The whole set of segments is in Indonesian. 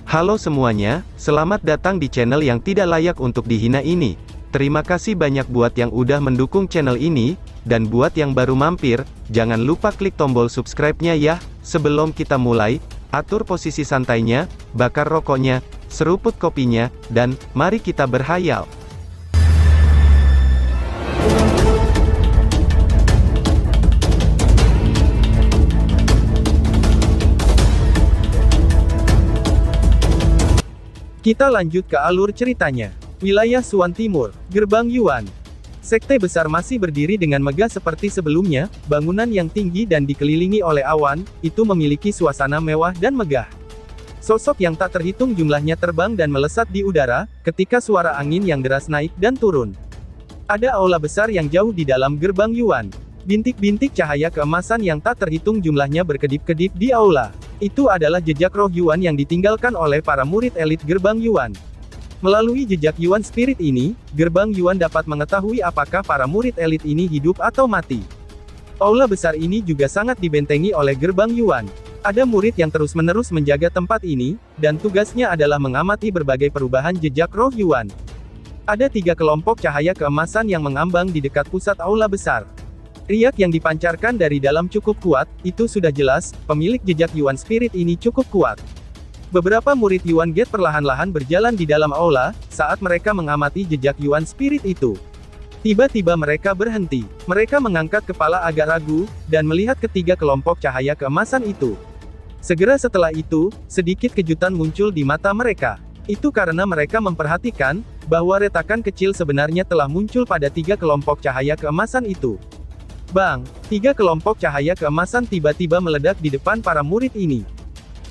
Halo semuanya, selamat datang di channel yang tidak layak untuk dihina ini. Terima kasih banyak buat yang udah mendukung channel ini, dan buat yang baru mampir, jangan lupa klik tombol subscribe-nya ya. Sebelum kita mulai, atur posisi santainya, bakar rokoknya, seruput kopinya, dan mari kita berhayal. Kita lanjut ke alur ceritanya. Wilayah Suan Timur, Gerbang Yuan. Sekte besar masih berdiri dengan megah seperti sebelumnya, bangunan yang tinggi dan dikelilingi oleh awan, itu memiliki suasana mewah dan megah. Sosok yang tak terhitung jumlahnya terbang dan melesat di udara, ketika suara angin yang deras naik dan turun. Ada aula besar yang jauh di dalam Gerbang Yuan. Bintik-bintik cahaya keemasan yang tak terhitung jumlahnya berkedip-kedip di aula. Itu adalah jejak roh Yuan yang ditinggalkan oleh para murid elit Gerbang Yuan. Melalui jejak Yuan Spirit ini, Gerbang Yuan dapat mengetahui apakah para murid elit ini hidup atau mati. Aula besar ini juga sangat dibentengi oleh Gerbang Yuan. Ada murid yang terus-menerus menjaga tempat ini, dan tugasnya adalah mengamati berbagai perubahan jejak roh Yuan. Ada 3 kelompok cahaya keemasan yang mengambang di dekat pusat aula besar. Riak yang dipancarkan dari dalam cukup kuat, itu sudah jelas, pemilik jejak Yuan Spirit ini cukup kuat. Beberapa murid Yuan Gate perlahan-lahan berjalan di dalam aula, saat mereka mengamati jejak Yuan Spirit itu. Tiba-tiba mereka berhenti. Mereka mengangkat kepala agak ragu, dan melihat ketiga kelompok cahaya keemasan itu. Segera setelah itu, sedikit kejutan muncul di mata mereka. Itu karena mereka memperhatikan, bahwa retakan kecil sebenarnya telah muncul pada 3 kelompok cahaya keemasan itu. Bang! 3 kelompok cahaya keemasan tiba-tiba meledak di depan para murid ini.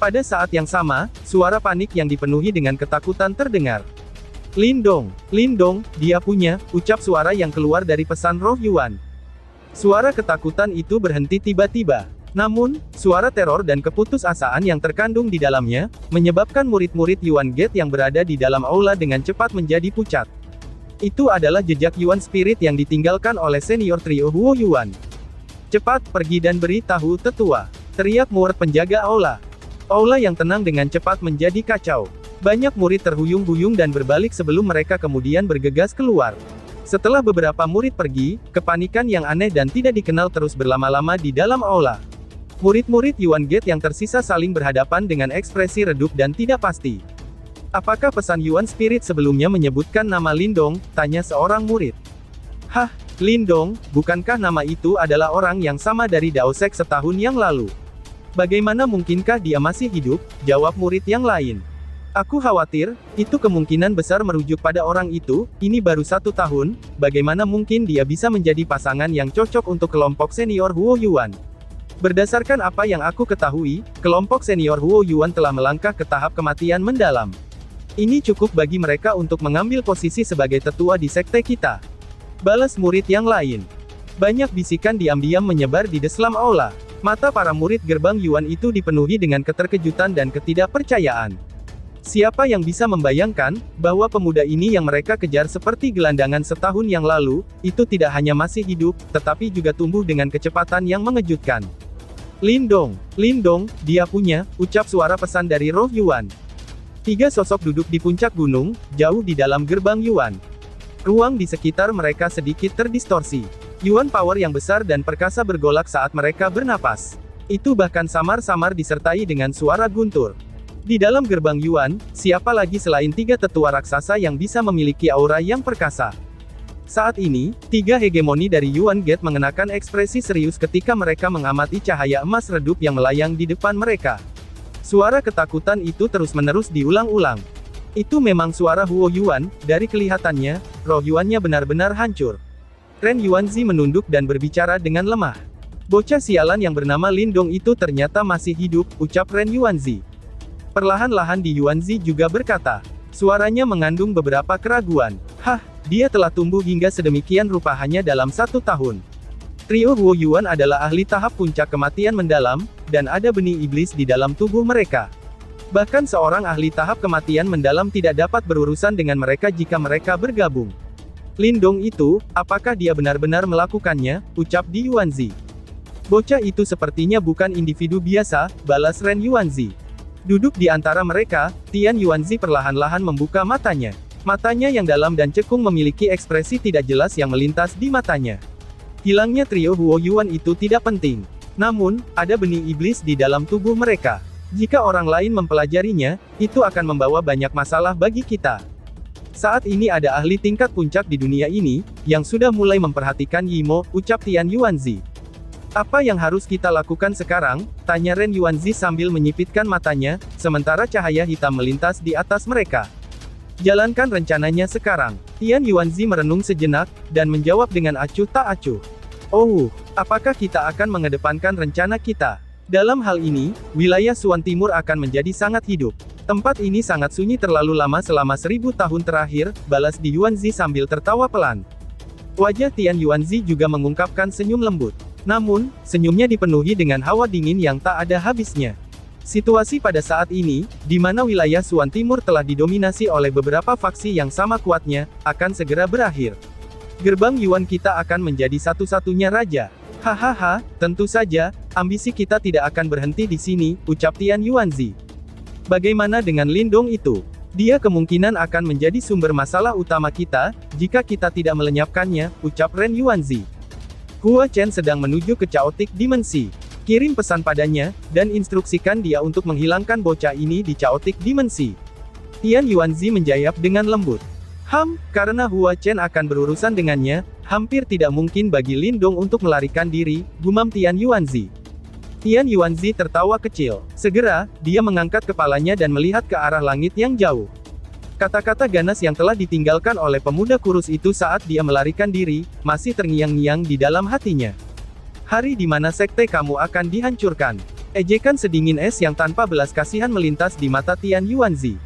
Pada saat yang sama, suara panik yang dipenuhi dengan ketakutan terdengar. Lindong! Lindong, dia punya, ucap suara yang keluar dari pesan roh Yuan. Suara ketakutan itu berhenti tiba-tiba. Namun, suara teror dan keputusasaan yang terkandung di dalamnya, menyebabkan murid-murid Yuan Gate yang berada di dalam aula dengan cepat menjadi pucat. Itu adalah jejak Yuan Spirit yang ditinggalkan oleh senior trio Huo Yuan. Cepat, pergi dan beritahu tetua. Teriak murid penjaga aula. Aula yang tenang dengan cepat menjadi kacau. Banyak murid terhuyung-huyung dan berbalik sebelum mereka kemudian bergegas keluar. Setelah beberapa murid pergi, kepanikan yang aneh dan tidak dikenal terus berlama-lama di dalam aula. Murid-murid Yuan Gate yang tersisa saling berhadapan dengan ekspresi redup dan tidak pasti. Apakah pesan Yuan Spirit sebelumnya menyebutkan nama Lindong? Tanya seorang murid. Hah, Lindong, bukankah nama itu adalah orang yang sama dari Daosek setahun yang lalu? Bagaimana mungkinkah dia masih hidup? Jawab murid yang lain. Aku khawatir, itu kemungkinan besar merujuk pada orang itu, ini baru 1 tahun, bagaimana mungkin dia bisa menjadi pasangan yang cocok untuk kelompok senior Huo Yuan? Berdasarkan apa yang aku ketahui, kelompok senior Huo Yuan telah melangkah ke tahap kematian mendalam. Ini cukup bagi mereka untuk mengambil posisi sebagai tetua di sekte kita. Balas murid yang lain. Banyak bisikan diam-diam menyebar di dalam aula. Mata para murid Gerbang Yuan itu dipenuhi dengan keterkejutan dan ketidakpercayaan. Siapa yang bisa membayangkan, bahwa pemuda ini yang mereka kejar seperti gelandangan setahun yang lalu, itu tidak hanya masih hidup, tetapi juga tumbuh dengan kecepatan yang mengejutkan. Lindong! Lindong, dia punya, ucap suara pesan dari roh Yuan. 3 sosok duduk di puncak gunung, jauh di dalam Gerbang Yuan. Ruang di sekitar mereka sedikit terdistorsi. Yuan power yang besar dan perkasa bergolak saat mereka bernapas. Itu bahkan samar-samar disertai dengan suara guntur. Di dalam Gerbang Yuan, siapa lagi selain 3 tetua raksasa yang bisa memiliki aura yang perkasa? Saat ini, 3 hegemoni dari Yuan Gate mengenakan ekspresi serius ketika mereka mengamati cahaya emas redup yang melayang di depan mereka. Suara ketakutan itu terus-menerus diulang-ulang. Itu memang suara Huo Yuan, dari kelihatannya, roh Yuannya benar-benar hancur. Ren Yuanzi menunduk dan berbicara dengan lemah. Bocah sialan yang bernama Lindong itu ternyata masih hidup, ucap Ren Yuanzi. Perlahan-lahan di Yuanzi juga berkata. Suaranya mengandung beberapa keraguan. Hah, dia telah tumbuh hingga sedemikian rupa hanya dalam 1 tahun. Trio Huo Yuan adalah ahli tahap puncak kematian mendalam, dan ada benih iblis di dalam tubuh mereka. Bahkan seorang ahli tahap kematian mendalam tidak dapat berurusan dengan mereka jika mereka bergabung. Lindong itu, apakah dia benar-benar melakukannya? Ucap di Yuanzi. Bocah itu sepertinya bukan individu biasa, balas Ren Yuanzi. Duduk di antara mereka, Tian Yuanzi perlahan-lahan membuka matanya. Matanya yang dalam dan cekung memiliki ekspresi tidak jelas yang melintas di matanya. Hilangnya trio Huo Yuan itu tidak penting. Namun, ada benih iblis di dalam tubuh mereka. Jika orang lain mempelajarinya, itu akan membawa banyak masalah bagi kita. Saat ini ada ahli tingkat puncak di dunia ini, yang sudah mulai memperhatikan Yimo, ucap Tian Yuanzi. Apa yang harus kita lakukan sekarang? Tanya Ren Yuanzi sambil menyipitkan matanya, sementara cahaya hitam melintas di atas mereka. Jalankan rencananya sekarang. Tian Yuanzi merenung sejenak, dan menjawab dengan acuh tak acuh. Oh, apakah kita akan mengedepankan rencana kita? Dalam hal ini, wilayah Suan Timur akan menjadi sangat hidup. Tempat ini sangat sunyi terlalu lama selama 1000 tahun terakhir, balas di Yuanzi sambil tertawa pelan. Wajah Tian Yuanzi juga mengungkapkan senyum lembut. Namun, senyumnya dipenuhi dengan hawa dingin yang tak ada habisnya. Situasi pada saat ini, di mana wilayah Suan Timur telah didominasi oleh beberapa faksi yang sama kuatnya, akan segera berakhir. Gerbang Yuan kita akan menjadi satu-satunya raja. Hahaha, tentu saja, ambisi kita tidak akan berhenti di sini, ucap Tian Yuanzi. Bagaimana dengan Lindong itu? Dia kemungkinan akan menjadi sumber masalah utama kita, jika kita tidak melenyapkannya, ucap Ren Yuanzi. Hua Chen sedang menuju ke Chaotic Dimensi. Kirim pesan padanya, dan instruksikan dia untuk menghilangkan bocah ini di Chaotic Dimensi. Tian Yuanzi menjawab dengan lembut. Karena Hua Chen akan berurusan dengannya, hampir tidak mungkin bagi Lindong untuk melarikan diri, gumam Tian Yuanzi. Tian Yuanzi tertawa kecil. Segera, dia mengangkat kepalanya dan melihat ke arah langit yang jauh. Kata-kata ganas yang telah ditinggalkan oleh pemuda kurus itu saat dia melarikan diri, masih terngiang-ngiang di dalam hatinya. Hari di mana sekte kamu akan dihancurkan. Ejekan sedingin es yang tanpa belas kasihan melintas di mata Tian Yuanzi.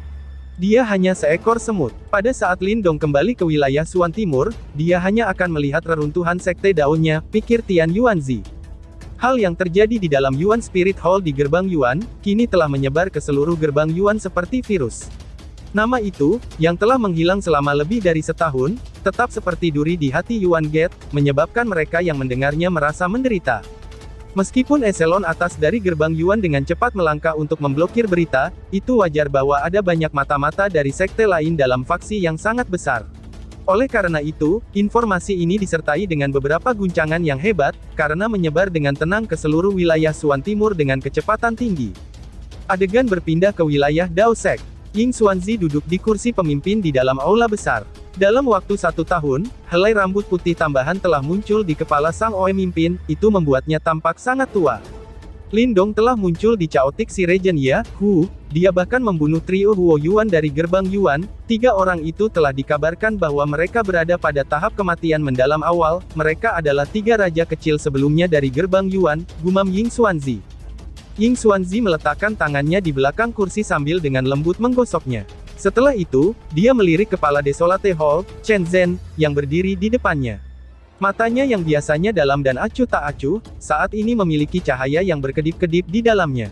Dia hanya seekor semut. Pada saat Lindong kembali ke wilayah Suan Timur, dia hanya akan melihat reruntuhan sekte daunnya, pikir Tian Yuanzi. Hal yang terjadi di dalam Yuan Spirit Hall di gerbang Yuan, kini telah menyebar ke seluruh gerbang Yuan seperti virus. Nama itu, yang telah menghilang selama lebih dari setahun, tetap seperti duri di hati Yuan Gate, menyebabkan mereka yang mendengarnya merasa menderita. Meskipun eselon atas dari gerbang Yuan dengan cepat melangkah untuk memblokir berita, itu wajar bahwa ada banyak mata-mata dari sekte lain dalam faksi yang sangat besar. Oleh karena itu, informasi ini disertai dengan beberapa guncangan yang hebat, karena menyebar dengan tenang ke seluruh wilayah Suan Timur dengan kecepatan tinggi. Adegan berpindah ke wilayah Dao Sek. Ying Xuanzi duduk di kursi pemimpin di dalam aula besar. Dalam waktu 1 tahun, helai rambut putih tambahan telah muncul di kepala sang pemimpin, itu membuatnya tampak sangat tua. Lindong telah muncul di Chaotic Sea Region ya, dia bahkan membunuh trio Huo Yuan dari gerbang Yuan, 3 orang itu telah dikabarkan bahwa mereka berada pada tahap kematian mendalam awal, mereka adalah 3 raja kecil sebelumnya dari gerbang Yuan, gumam Ying Xuanzi. Ying Xuanzi meletakkan tangannya di belakang kursi sambil dengan lembut menggosoknya. Setelah itu, dia melirik kepala Desolate Hall, Chen Zhen, yang berdiri di depannya. Matanya yang biasanya dalam dan acuh tak acuh, saat ini memiliki cahaya yang berkedip-kedip di dalamnya.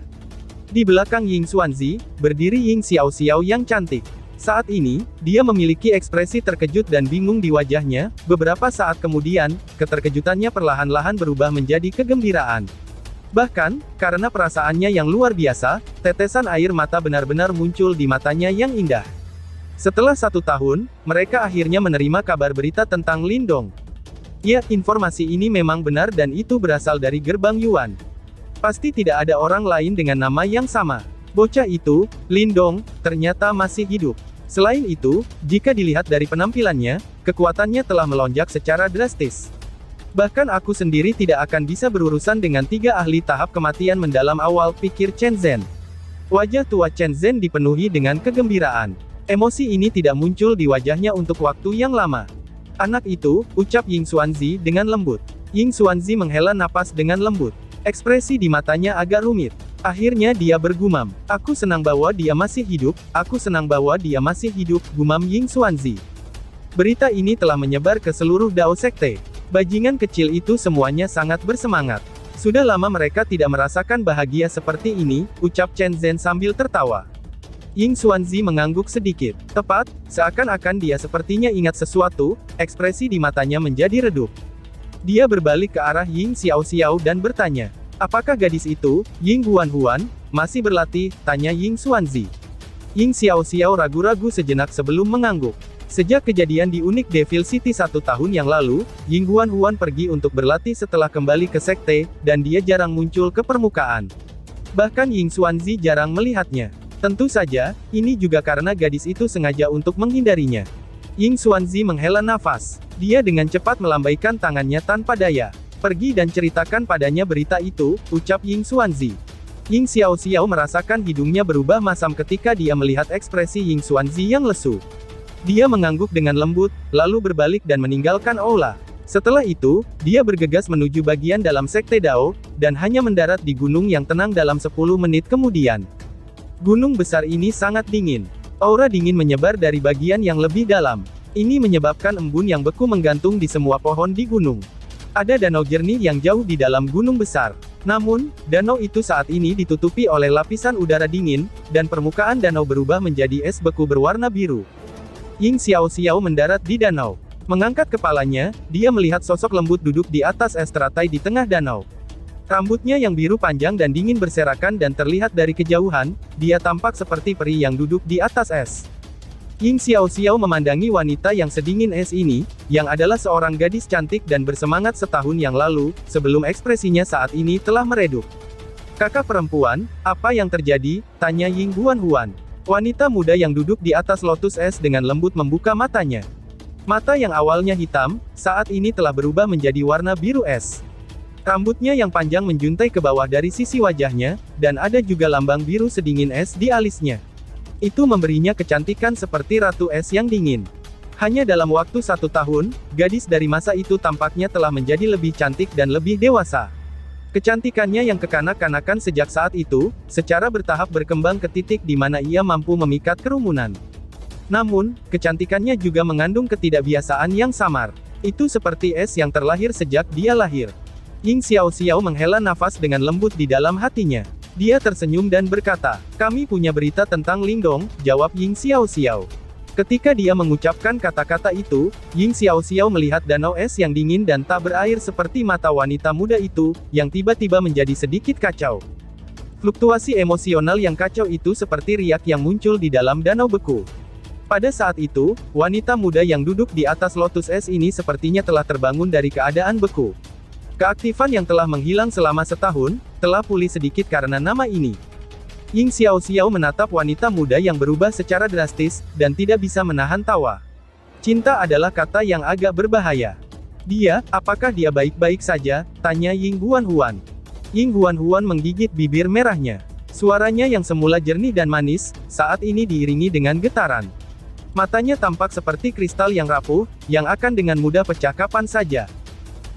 Di belakang Ying Xuanzi, berdiri Ying Xiao-Xiao yang cantik. Saat ini, dia memiliki ekspresi terkejut dan bingung di wajahnya, beberapa saat kemudian, keterkejutannya perlahan-lahan berubah menjadi kegembiraan. Bahkan, karena perasaannya yang luar biasa, tetesan air mata benar-benar muncul di matanya yang indah. Setelah 1 tahun, mereka akhirnya menerima kabar berita tentang Lindong. Ya, informasi ini memang benar dan itu berasal dari gerbang Yuan. Pasti tidak ada orang lain dengan nama yang sama. Bocah itu, Lindong, ternyata masih hidup. Selain itu, jika dilihat dari penampilannya, kekuatannya telah melonjak secara drastis. Bahkan aku sendiri tidak akan bisa berurusan dengan 3 ahli tahap kematian mendalam awal, pikir Chen Zhen. Wajah tua Chen Zhen dipenuhi dengan kegembiraan. Emosi ini tidak muncul di wajahnya untuk waktu yang lama. Anak itu, ucap Ying Xuanzi dengan lembut. Ying Xuanzi menghela napas dengan lembut. Ekspresi di matanya agak rumit. Akhirnya dia bergumam. Aku senang bahwa dia masih hidup, aku senang bahwa dia masih hidup, gumam Ying Xuanzi. Berita ini telah menyebar ke seluruh Dao Sekte. Bajingan kecil itu semuanya sangat bersemangat. Sudah lama mereka tidak merasakan bahagia seperti ini, ucap Chen Zhen sambil tertawa. Ying Xuanzi mengangguk sedikit. Tepat, seakan-akan dia sepertinya ingat sesuatu, ekspresi di matanya menjadi redup. Dia berbalik ke arah Ying Xiao-Xiao dan bertanya, Apakah gadis itu, Ying Huan, masih berlatih? Tanya Ying Xuanzi. Ying Xiaoxiao ragu-ragu sejenak sebelum mengangguk. Sejak kejadian di Unik Devil City 1 tahun yang lalu, Ying Huan pergi untuk berlatih setelah kembali ke sekte, dan dia jarang muncul ke permukaan. Bahkan Ying Xuanzi jarang melihatnya. Tentu saja, ini juga karena gadis itu sengaja untuk menghindarinya. Ying Xuanzi menghela nafas. Dia dengan cepat melambaikan tangannya tanpa daya. Pergi dan ceritakan padanya berita itu, ucap Ying Xuanzi. Ying Xiaoxiao merasakan hidungnya berubah masam ketika dia melihat ekspresi Ying Xuanzi yang lesu. Dia mengangguk dengan lembut, lalu berbalik dan meninggalkan aula. Setelah itu, dia bergegas menuju bagian dalam sekte Dao, dan hanya mendarat di gunung yang tenang dalam 10 menit kemudian. Gunung besar ini sangat dingin. Aura dingin menyebar dari bagian yang lebih dalam. Ini menyebabkan embun yang beku menggantung di semua pohon di gunung. Ada danau jernih yang jauh di dalam gunung besar. Namun, danau itu saat ini ditutupi oleh lapisan udara dingin, dan permukaan danau berubah menjadi es beku berwarna biru. Ying Xiaoxiao mendarat di danau. Mengangkat kepalanya, dia melihat sosok lembut duduk di atas es teratai di tengah danau. Rambutnya yang biru panjang dan dingin berserakan dan terlihat dari kejauhan, dia tampak seperti peri yang duduk di atas es. Ying Xiaoxiao memandangi wanita yang sedingin es ini, yang adalah seorang gadis cantik dan bersemangat setahun yang lalu, sebelum ekspresinya saat ini telah meredup. Kakak perempuan, apa yang terjadi? Tanya Ying Huan. Wanita muda yang duduk di atas lotus es dengan lembut membuka matanya. Mata yang awalnya hitam, saat ini telah berubah menjadi warna biru es. Rambutnya yang panjang menjuntai ke bawah dari sisi wajahnya, dan ada juga lambang biru sedingin es di alisnya. Itu memberinya kecantikan seperti ratu es yang dingin. Hanya dalam waktu 1 tahun, gadis dari masa itu tampaknya telah menjadi lebih cantik dan lebih dewasa. Kecantikannya yang kekanak-kanakan sejak saat itu, secara bertahap berkembang ke titik di mana ia mampu memikat kerumunan. Namun, kecantikannya juga mengandung ketidakbiasaan yang samar. Itu seperti es yang terlahir sejak dia lahir. Ying Xiaoxiao menghela nafas dengan lembut di dalam hatinya. Dia tersenyum dan berkata, "Kami punya berita tentang Lingdong," jawab Ying Xiaoxiao. Ketika dia mengucapkan kata-kata itu, Ying Xiaoxiao melihat danau es yang dingin dan tak berair seperti mata wanita muda itu, yang tiba-tiba menjadi sedikit kacau. Fluktuasi emosional yang kacau itu seperti riak yang muncul di dalam danau beku. Pada saat itu, wanita muda yang duduk di atas lotus es ini sepertinya telah terbangun dari keadaan beku. Keaktifan yang telah menghilang selama setahun, telah pulih sedikit karena nama ini. Ying Xiaoxiao menatap wanita muda yang berubah secara drastis, dan tidak bisa menahan tawa. Cinta adalah kata yang agak berbahaya. Apakah dia baik-baik saja? Tanya Ying Huan. Ying Huan menggigit bibir merahnya. Suaranya yang semula jernih dan manis, saat ini diiringi dengan getaran. Matanya tampak seperti kristal yang rapuh, yang akan dengan mudah pecah kapan saja.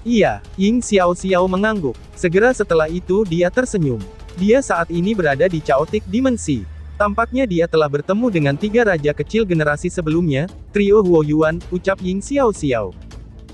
Iya, Ying Xiaoxiao mengangguk. Segera setelah itu dia tersenyum. Dia saat ini berada di Chaotic Dimensi. Tampaknya dia telah bertemu dengan 3 raja kecil generasi sebelumnya, trio Huo Yuan, ucap Ying Xiaoxiao.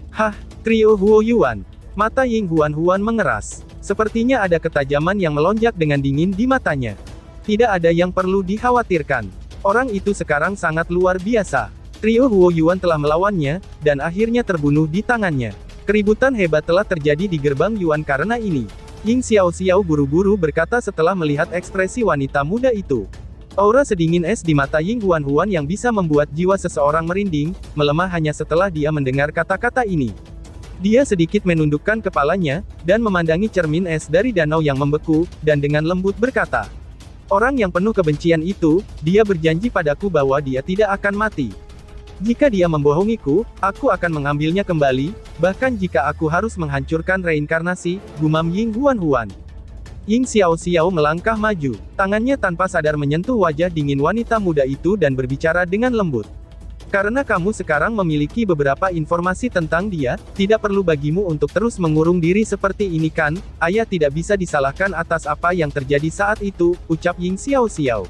Hah, trio Huo Yuan. Mata Ying Huan mengeras. Sepertinya ada ketajaman yang melonjak dengan dingin di matanya. Tidak ada yang perlu dikhawatirkan. Orang itu sekarang sangat luar biasa. Trio Huo Yuan telah melawannya, dan akhirnya terbunuh di tangannya. Keributan hebat telah terjadi di gerbang Yuan karena ini. Ying Xiaoxiao buru-buru berkata setelah melihat ekspresi wanita muda itu. Aura sedingin es di mata Ying Huan yang bisa membuat jiwa seseorang merinding, melemah hanya setelah dia mendengar kata-kata ini. Dia sedikit menundukkan kepalanya, dan memandangi cermin es dari danau yang membeku, dan dengan lembut berkata, "Orang yang penuh kebencian itu, dia berjanji padaku bahwa dia tidak akan mati. Jika dia membohongiku, aku akan mengambilnya kembali, bahkan jika aku harus menghancurkan reinkarnasi," gumam Ying Huan. Ying Xiaoxiao melangkah maju, tangannya tanpa sadar menyentuh wajah dingin wanita muda itu dan berbicara dengan lembut. "Karena kamu sekarang memiliki beberapa informasi tentang dia, tidak perlu bagimu untuk terus mengurung diri seperti ini kan? Ayah tidak bisa disalahkan atas apa yang terjadi saat itu," ucap Ying Xiaoxiao.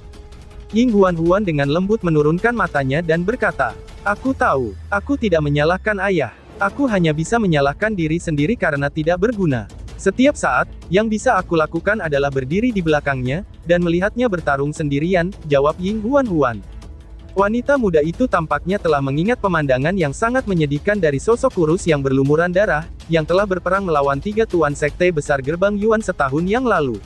Ying Huan dengan lembut menurunkan matanya dan berkata, "Aku tahu, aku tidak menyalahkan ayah. Aku hanya bisa menyalahkan diri sendiri karena tidak berguna. Setiap saat, yang bisa aku lakukan adalah berdiri di belakangnya, dan melihatnya bertarung sendirian," jawab Ying Huan. Wanita muda itu tampaknya telah mengingat pemandangan yang sangat menyedihkan dari sosok kurus yang berlumuran darah, yang telah berperang melawan 3 tuan sekte besar Gerbang Yuan setahun yang lalu.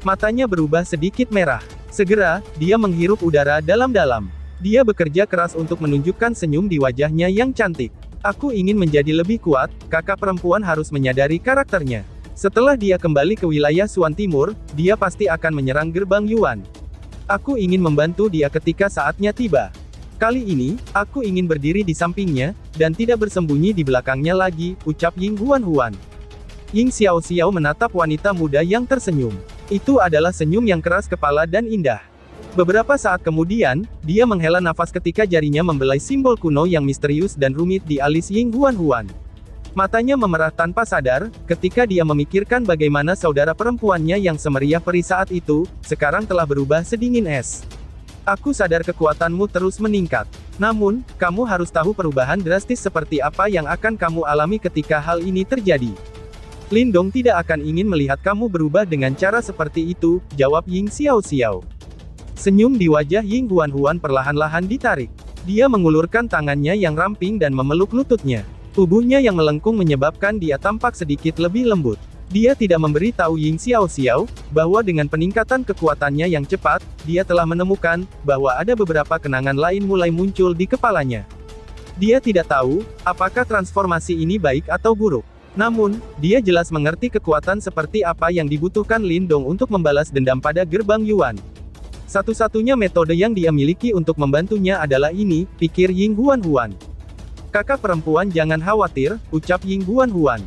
Matanya berubah sedikit merah. Segera, dia menghirup udara dalam-dalam. Dia bekerja keras untuk menunjukkan senyum di wajahnya yang cantik. Aku ingin menjadi lebih kuat, kakak perempuan harus menyadari karakternya. Setelah dia kembali ke wilayah Suan Timur, dia pasti akan menyerang Gerbang Yuan. Aku ingin membantu dia ketika saatnya tiba. Kali ini, aku ingin berdiri di sampingnya, dan tidak bersembunyi di belakangnya lagi, ucap Ying Huan. Ying Xiao menatap wanita muda yang tersenyum. Itu adalah senyum yang keras kepala dan indah. Beberapa saat kemudian, dia menghela nafas ketika jarinya membelai simbol kuno yang misterius dan rumit di alis Ying Huan. Matanya memerah tanpa sadar, ketika dia memikirkan bagaimana saudara perempuannya yang semeriah peri saat itu, sekarang telah berubah sedingin es. Aku sadar kekuatanmu terus meningkat. Namun, kamu harus tahu perubahan drastis seperti apa yang akan kamu alami ketika hal ini terjadi. Lindong tidak akan ingin melihat kamu berubah dengan cara seperti itu, jawab Ying Xiao. Senyum di wajah Ying Huan perlahan-lahan ditarik. Dia mengulurkan tangannya yang ramping dan memeluk lututnya. Tubuhnya yang melengkung menyebabkan dia tampak sedikit lebih lembut. Dia tidak memberi tahu Ying Xiao bahwa dengan peningkatan kekuatannya yang cepat, dia telah menemukan bahwa ada beberapa kenangan lain mulai muncul di kepalanya. Dia tidak tahu apakah transformasi ini baik atau buruk. Namun, dia jelas mengerti kekuatan seperti apa yang dibutuhkan Lindong untuk membalas dendam pada Gerbang Yuan. Satu-satunya metode yang dia miliki untuk membantunya adalah ini, pikir Ying Huan. Kakak perempuan jangan khawatir, ucap Ying Huan.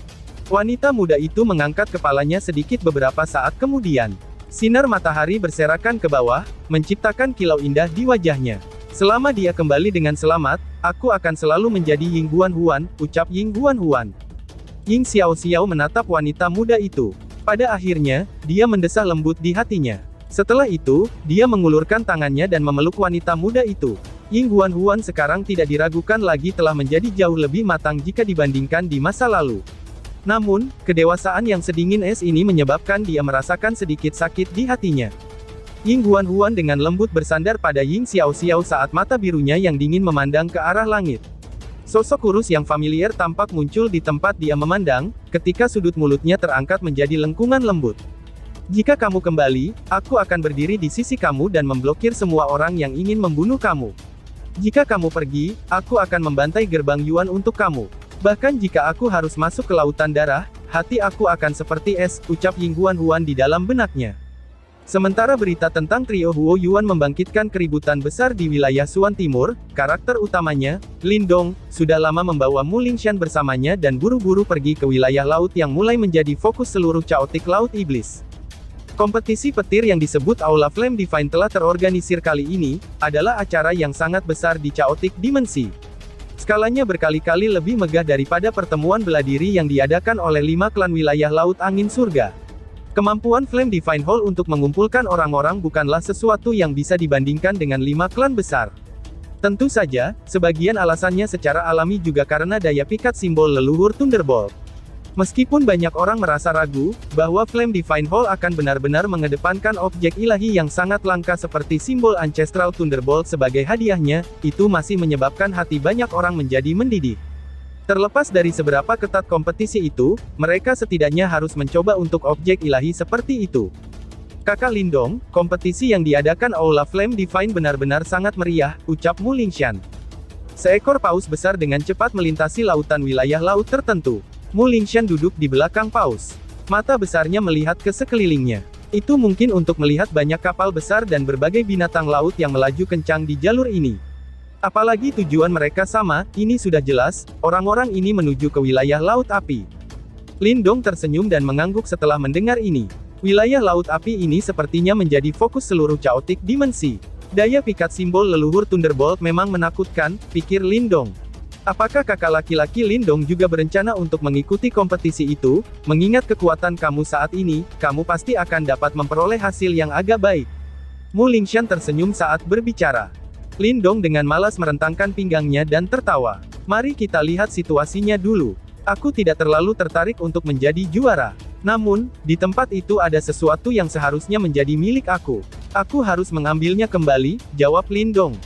Wanita muda itu mengangkat kepalanya sedikit beberapa saat kemudian. Sinar matahari berserakan ke bawah, menciptakan kilau indah di wajahnya. Selama dia kembali dengan selamat, aku akan selalu menjadi Ying Huan, ucap Ying Huan. Ying Xiao menatap wanita muda itu. Pada akhirnya, dia mendesah lembut di hatinya. Setelah itu, dia mengulurkan tangannya dan memeluk wanita muda itu. Ying Huan sekarang tidak diragukan lagi telah menjadi jauh lebih matang jika dibandingkan di masa lalu. Namun, kedewasaan yang sedingin es ini menyebabkan dia merasakan sedikit sakit di hatinya. Ying Huan dengan lembut bersandar pada Ying Xiao saat mata birunya yang dingin memandang ke arah langit. Sosok kurus yang familiar tampak muncul di tempat dia memandang, ketika sudut mulutnya terangkat menjadi lengkungan lembut. Jika kamu kembali, aku akan berdiri di sisi kamu dan memblokir semua orang yang ingin membunuh kamu. Jika kamu pergi, aku akan membantai Gerbang Yuan untuk kamu. Bahkan jika aku harus masuk ke lautan darah, hati aku akan seperti es, ucap Ying Huan di dalam benaknya. Sementara berita tentang trio Huo Yuan membangkitkan keributan besar di wilayah Suan Timur, karakter utamanya, Lindong, sudah lama membawa Mu Lingshan bersamanya dan buru-buru pergi ke wilayah laut yang mulai menjadi fokus seluruh Chaotic Laut Iblis. Kompetisi petir yang disebut Aula Flame Divine telah terorganisir kali ini, adalah acara yang sangat besar di Chaotic Dimensi. Skalanya berkali-kali lebih megah daripada pertemuan bela diri yang diadakan oleh 5 klan wilayah Laut Angin Surga. Kemampuan Flame Divine Hall untuk mengumpulkan orang-orang bukanlah sesuatu yang bisa dibandingkan dengan 5 klan besar. Tentu saja, sebagian alasannya secara alami juga karena daya pikat simbol leluhur Thunderbolt. Meskipun banyak orang merasa ragu, bahwa Flame Divine Hall akan benar-benar mengedepankan objek ilahi yang sangat langka seperti simbol Ancestral Thunderbolt sebagai hadiahnya, itu masih menyebabkan hati banyak orang menjadi mendidih. Terlepas dari seberapa ketat kompetisi itu, mereka setidaknya harus mencoba untuk objek ilahi seperti itu. Kakak Lindong, kompetisi yang diadakan Aula Flame Divine benar-benar sangat meriah, ucap Mu Lingshan. Seekor paus besar dengan cepat melintasi lautan wilayah laut tertentu. Mu Lingshan duduk di belakang paus. Mata besarnya melihat ke sekelilingnya. Itu mungkin untuk melihat banyak kapal besar dan berbagai binatang laut yang melaju kencang di jalur ini. Apalagi tujuan mereka sama, ini sudah jelas, orang-orang ini menuju ke wilayah Laut Api. Lindong tersenyum dan mengangguk setelah mendengar ini. Wilayah Laut Api ini sepertinya menjadi fokus seluruh Chaotic Dimensi. Daya pikat simbol leluhur Thunderbolt memang menakutkan, pikir Lindong. Apakah kakak laki-laki Lindong juga berencana untuk mengikuti kompetisi itu? Mengingat kekuatan kamu saat ini, kamu pasti akan dapat memperoleh hasil yang agak baik. Mu Lingshan tersenyum saat berbicara. Lindong dengan malas merentangkan pinggangnya dan tertawa. Mari kita lihat situasinya dulu. Aku tidak terlalu tertarik untuk menjadi juara. Namun, di tempat itu ada sesuatu yang seharusnya menjadi milik aku. Aku harus mengambilnya kembali, jawab Lindong.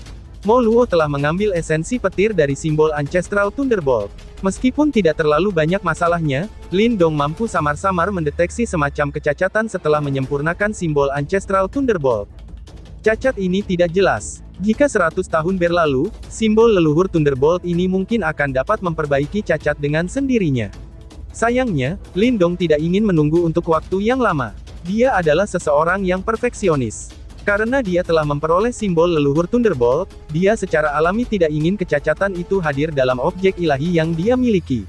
Mo Luo telah mengambil esensi petir dari simbol Ancestral Thunderbolt. Meskipun tidak terlalu banyak masalahnya, Lin Dong mampu samar-samar mendeteksi semacam kecacatan setelah menyempurnakan simbol Ancestral Thunderbolt. Cacat ini tidak jelas. Jika 100 tahun berlalu, simbol leluhur Thunderbolt ini mungkin akan dapat memperbaiki cacat dengan sendirinya. Sayangnya, Lin Dong tidak ingin menunggu untuk waktu yang lama. Dia adalah seseorang yang perfeksionis. Karena dia telah memperoleh simbol leluhur Thunderbolt, dia secara alami tidak ingin kecacatan itu hadir dalam objek ilahi yang dia miliki.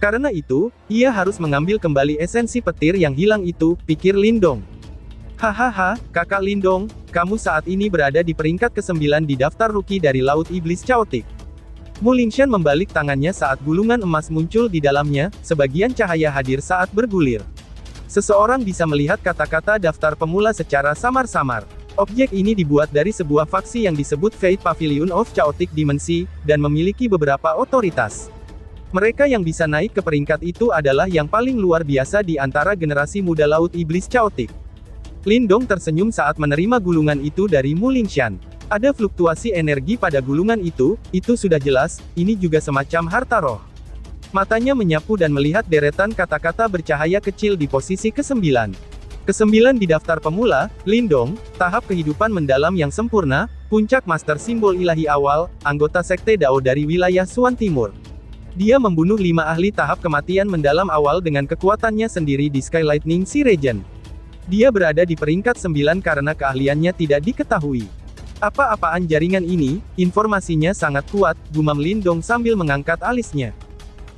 Karena itu, ia harus mengambil kembali esensi petir yang hilang itu, pikir Lin Dong. Hahaha, kakak Lin Dong, kamu saat ini berada di peringkat ke-9 di daftar rookie dari Laut Iblis Chaotic. Mu Lingshan membalik tangannya saat gulungan emas muncul di dalamnya, sebagian cahaya hadir saat bergulir. Seseorang bisa melihat kata-kata daftar pemula secara samar-samar. Objek ini dibuat dari sebuah faksi yang disebut Fate Pavilion of Chaotic Dimensi, dan memiliki beberapa otoritas. Mereka yang bisa naik ke peringkat itu adalah yang paling luar biasa di antara generasi muda Laut Iblis Chaotic. Lin Dong tersenyum saat menerima gulungan itu dari Mu Lingshan. Ada fluktuasi energi pada gulungan itu sudah jelas, ini juga semacam harta roh. Matanya menyapu dan melihat deretan kata-kata bercahaya kecil di posisi ke-9. Ke-9 di daftar pemula, Lin Dong, tahap kehidupan mendalam yang sempurna, puncak master simbol ilahi awal, anggota sekte Dao dari wilayah Suan Timur. Dia membunuh 5 ahli tahap kematian mendalam awal dengan kekuatannya sendiri di Sky Lightning Sea Region. Dia berada di peringkat 9 karena keahliannya tidak diketahui. Apa-apaan jaringan ini, informasinya sangat kuat, gumam Lin Dong sambil mengangkat alisnya.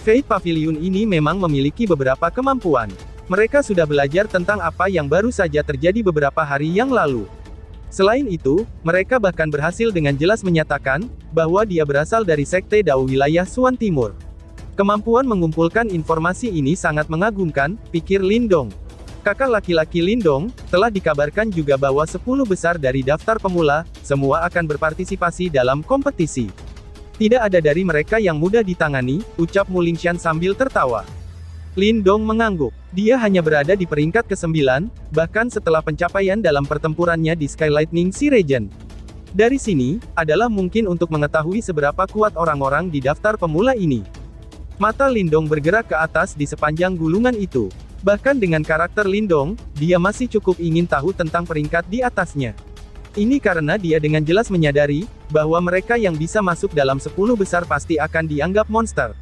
Fate Pavilion ini memang memiliki beberapa kemampuan. Mereka sudah belajar tentang apa yang baru saja terjadi beberapa hari yang lalu. Selain itu, mereka bahkan berhasil dengan jelas menyatakan, bahwa dia berasal dari Sekte Dao wilayah Suan Timur. Kemampuan mengumpulkan informasi ini sangat mengagumkan, pikir Lin Dong. Kakak laki-laki Lin Dong, telah dikabarkan juga bahwa 10 besar dari daftar pemula, semua akan berpartisipasi dalam kompetisi. Tidak ada dari mereka yang mudah ditangani, ucap Mu Lingshan sambil tertawa. Lin Dong mengangguk. Dia hanya berada di peringkat ke-9, bahkan setelah pencapaian dalam pertempurannya di Sky Lightning Sea Region. Dari sini, adalah mungkin untuk mengetahui seberapa kuat orang-orang di daftar pemula ini. Mata Lin Dong bergerak ke atas di sepanjang gulungan itu. Bahkan dengan karakter Lin Dong, dia masih cukup ingin tahu tentang peringkat di atasnya. Ini karena dia dengan jelas menyadari, bahwa mereka yang bisa masuk dalam 10 besar pasti akan dianggap monster.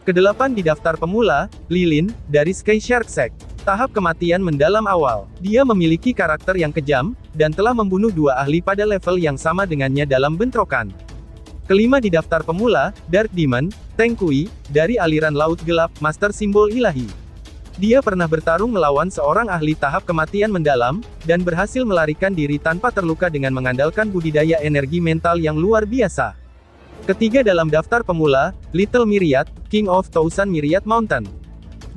Ke-8 di daftar pemula, Lilin, dari Sky Shark Sect. Tahap kematian mendalam awal. Dia memiliki karakter yang kejam, dan telah membunuh 2 ahli pada level yang sama dengannya dalam bentrokan. Ke-5 di daftar pemula, Dark Demon, Teng Kui, dari aliran Laut Gelap, Master Simbol Ilahi. Dia pernah bertarung melawan seorang ahli tahap kematian mendalam, dan berhasil melarikan diri tanpa terluka dengan mengandalkan budidaya energi mental yang luar biasa. Ketiga dalam daftar pemula, Little Myriad, King of Thousand Myriad Mountain.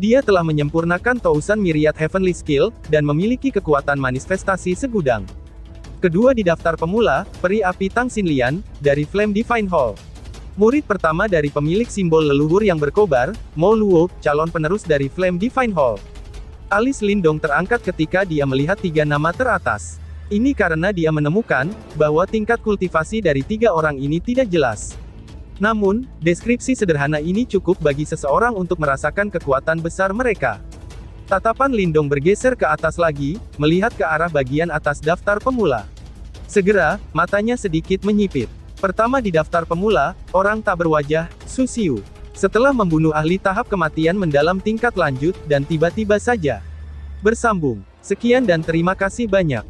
Dia telah menyempurnakan Thousand Myriad Heavenly Skill, dan memiliki kekuatan manifestasi segudang. Kedua di daftar pemula, Peri Api Tang Xinlian, dari Flame Divine Hall. Murid pertama dari pemilik simbol leluhur yang berkobar, Mo Luo, calon penerus dari Flame Divine Hall. Alis Lin Dong terangkat ketika dia melihat 3 nama teratas. Ini karena dia menemukan, bahwa tingkat kultivasi dari 3 orang ini tidak jelas. Namun, deskripsi sederhana ini cukup bagi seseorang untuk merasakan kekuatan besar mereka. Tatapan Lin Dong bergeser ke atas lagi, melihat ke arah bagian atas daftar pemula. Segera, matanya sedikit menyipit. Pertama di daftar pemula, orang tak berwajah, Su Xiu. Setelah membunuh ahli tahap kematian mendalam tingkat lanjut, dan tiba-tiba saja bersambung. Sekian dan terima kasih banyak.